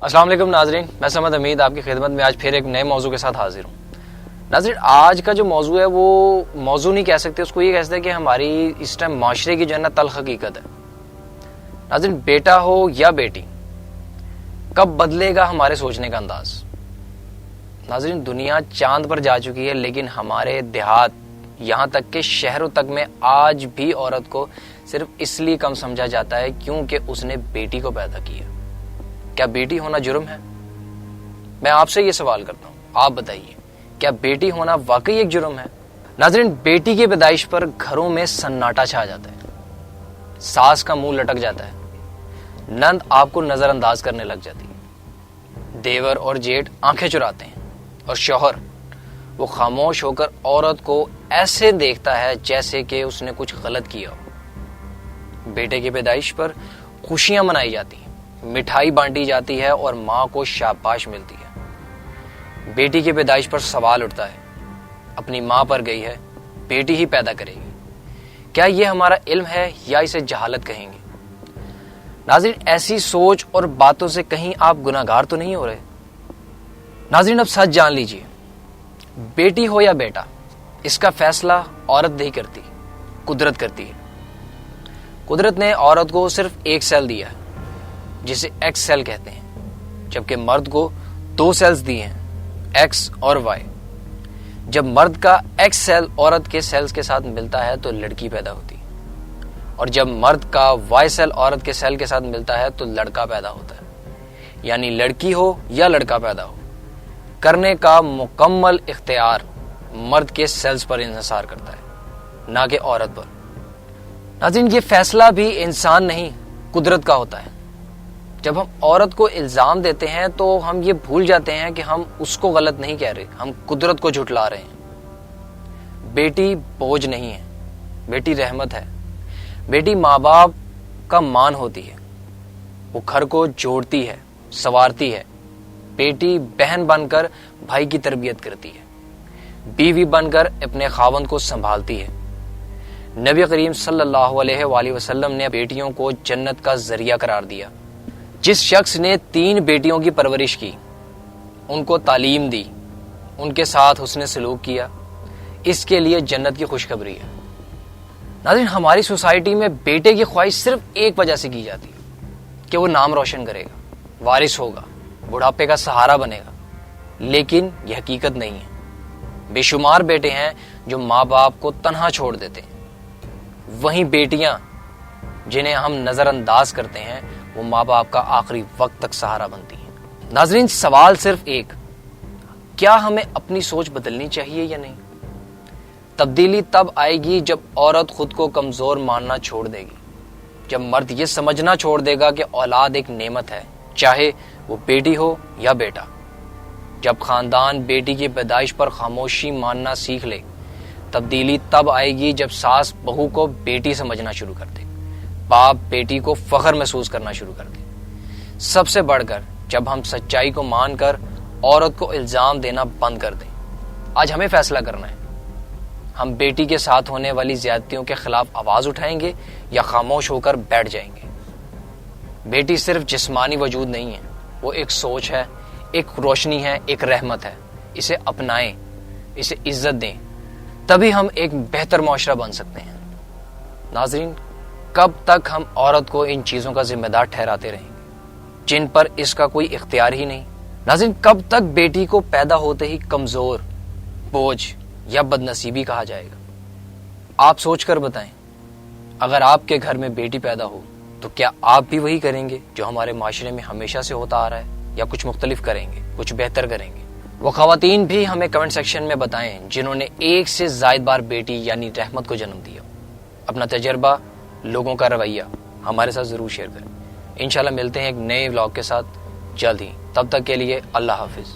السلام علیکم ناظرین، میں سمد امید آپ کی خدمت میں آج پھر ایک نئے موضوع کے ساتھ حاضر ہوں۔ ناظرین، آج کا جو موضوع ہے وہ موضوع نہیں کہہ سکتے، اس کو یہ کہہ سکتے ہیں کہ ہماری اس ٹائم معاشرے کی جو ہے نا تلخ حقیقت ہے۔ ناظرین، بیٹا ہو یا بیٹی، کب بدلے گا ہمارے سوچنے کا انداز؟ ناظرین، دنیا چاند پر جا چکی ہے، لیکن ہمارے دیہات یہاں تک کہ شہروں تک میں آج بھی عورت کو صرف اس لیے کم سمجھا جاتا ہے کیونکہ اس نے بیٹی کو پیدا کیا۔ کیا بیٹی ہونا جرم ہے؟ میں آپ سے یہ سوال کرتا ہوں، آپ بتائیے، کیا بیٹی ہونا واقعی ایک جرم ہے؟ ناظرین، بیٹی کی پیدائش پر گھروں میں سناٹا چھا جاتا ہے، ساس کا منہ لٹک جاتا ہے، نند آپ کو نظر انداز کرنے لگ جاتی ہے، دیور اور جیٹھ آنکھیں چراتے ہیں، اور شوہر وہ خاموش ہو کر عورت کو ایسے دیکھتا ہے جیسے کہ اس نے کچھ غلط کیا ہو۔ بیٹے کی پیدائش پر خوشیاں منائی جاتی ہیں، مٹھائی بانٹی جاتی ہے اور ماں کو شاباش ملتی ہے۔ بیٹی کی پیدائش پر سوال اٹھتا ہے، اپنی ماں پر گئی ہے، بیٹی ہی پیدا کرے گی۔ کیا یہ ہمارا علم ہے یا اسے جہالت کہیں گے؟ ناظرین، ایسی سوچ اور باتوں سے کہیں آپ گناہگار تو نہیں ہو رہے؟ ناظرین، اب سچ جان لیجئے، بیٹی ہو یا بیٹا، اس کا فیصلہ عورت نہیں کرتی، قدرت کرتی ہے۔ قدرت نے عورت کو صرف ایک سیل دیا ہے جسے ایکس سیل کہتے ہیں، جبکہ مرد کو 2 سیلز دیے ہیں، ایکس اور وائی۔ جب مرد کا ایکس سیل عورت کے سیلز کے ساتھ ملتا ہے تو لڑکی پیدا ہوتی ہے، اور جب مرد کا وائی سیل عورت کے سیل کے ساتھ ملتا ہے تو لڑکا پیدا ہوتا ہے۔ یعنی لڑکی ہو یا لڑکا پیدا ہو، کرنے کا مکمل اختیار مرد کے سیلز پر انحصار کرتا ہے، نہ کہ عورت پر۔ ناظرین، یہ فیصلہ بھی انسان نہیں، قدرت کا ہوتا ہے۔ جب ہم عورت کو الزام دیتے ہیں تو ہم یہ بھول جاتے ہیں کہ ہم اس کو غلط نہیں کہہ رہے، ہم قدرت کو جھٹلا رہے ہیں۔ بیٹی بوجھ نہیں ہے، بیٹی رحمت ہے۔ بیٹی ماں باپ کا مان ہوتی ہے، وہ گھر کو جوڑتی ہے، سنوارتی ہے۔ بیٹی بہن بن کر بھائی کی تربیت کرتی ہے، بیوی بن کر اپنے خاوند کو سنبھالتی ہے۔ نبی کریم صلی اللہ علیہ وآلہ وسلم نے بیٹیوں کو جنت کا ذریعہ قرار دیا۔ جس شخص نے 3 بیٹیوں کی پرورش کی، ان کو تعلیم دی، ان کے ساتھ حسن سلوک کیا، اس کے لیے جنت کی خوشخبری ہے۔ ناظرین، ہماری سوسائٹی میں بیٹے کی خواہش صرف ایک وجہ سے کی جاتی ہے کہ وہ نام روشن کرے گا، وارث ہوگا، بڑھاپے کا سہارا بنے گا، لیکن یہ حقیقت نہیں ہے۔ بے شمار بیٹے ہیں جو ماں باپ کو تنہا چھوڑ دیتے ہیں، وہیں بیٹیاں جنہیں ہم نظر انداز کرتے ہیں وہ ماں باپ کا آخری وقت تک سہارا بنتی ہیں۔ ناظرین، سوال صرف ایک، کیا ہمیں اپنی سوچ بدلنی چاہیے یا نہیں؟ تبدیلی تب آئے گی جب عورت خود کو کمزور ماننا چھوڑ دے گی، جب مرد یہ سمجھنا چھوڑ دے گا کہ اولاد ایک نعمت ہے، چاہے وہ بیٹی ہو یا بیٹا۔ جب خاندان بیٹی کی پیدائش پر خاموشی ماننا سیکھ لے، تبدیلی تب آئے گی جب ساس بہو کو بیٹی سمجھنا شروع کر دے، باپ بیٹی کو فخر محسوس کرنا شروع کر دے۔ سب سے بڑھ کر جب ہم سچائی کو مان کر عورت کو الزام دینا بند کر دیں۔ آج ہمیں فیصلہ کرنا ہے، ہم بیٹی کے ساتھ ہونے والی زیادتیوں کے خلاف آواز اٹھائیں گے یا خاموش ہو کر بیٹھ جائیں گے۔ بیٹی صرف جسمانی وجود نہیں ہے، وہ ایک سوچ ہے، ایک روشنی ہے، ایک رحمت ہے۔ اسے اپنائیں، اسے عزت دیں، تبھی ہم ایک بہتر معاشرہ بن سکتے ہیں۔ ناظرین، کب تک ہم عورت کو ان چیزوں کا ذمہ دار ٹھہراتے رہیں گے جن پر اس کا کوئی اختیار ہی نہیں؟ ناظرین، کب تک بیٹی کو پیدا ہوتے ہی کمزور، بوجھ یا بد نصیبی کہا جائے گا؟ آپ سوچ کر بتائیں، اگر آپ کے گھر میں بیٹی پیدا ہو تو کیا آپ بھی وہی کریں گے جو ہمارے معاشرے میں ہمیشہ سے ہوتا آ رہا ہے، یا کچھ مختلف کریں گے، کچھ بہتر کریں گے؟ وہ خواتین بھی ہمیں کمنٹ سیکشن میں بتائیں جنہوں نے ایک سے زائد بار بیٹی یعنی رحمت کو جنم دیا۔ اپنا تجربہ، لوگوں کا رویہ ہمارے ساتھ ضرور شیئر کریں۔ انشاءاللہ ملتے ہیں ایک نئے ولاگ کے ساتھ جلد ہی، تب تک کے لیے اللہ حافظ۔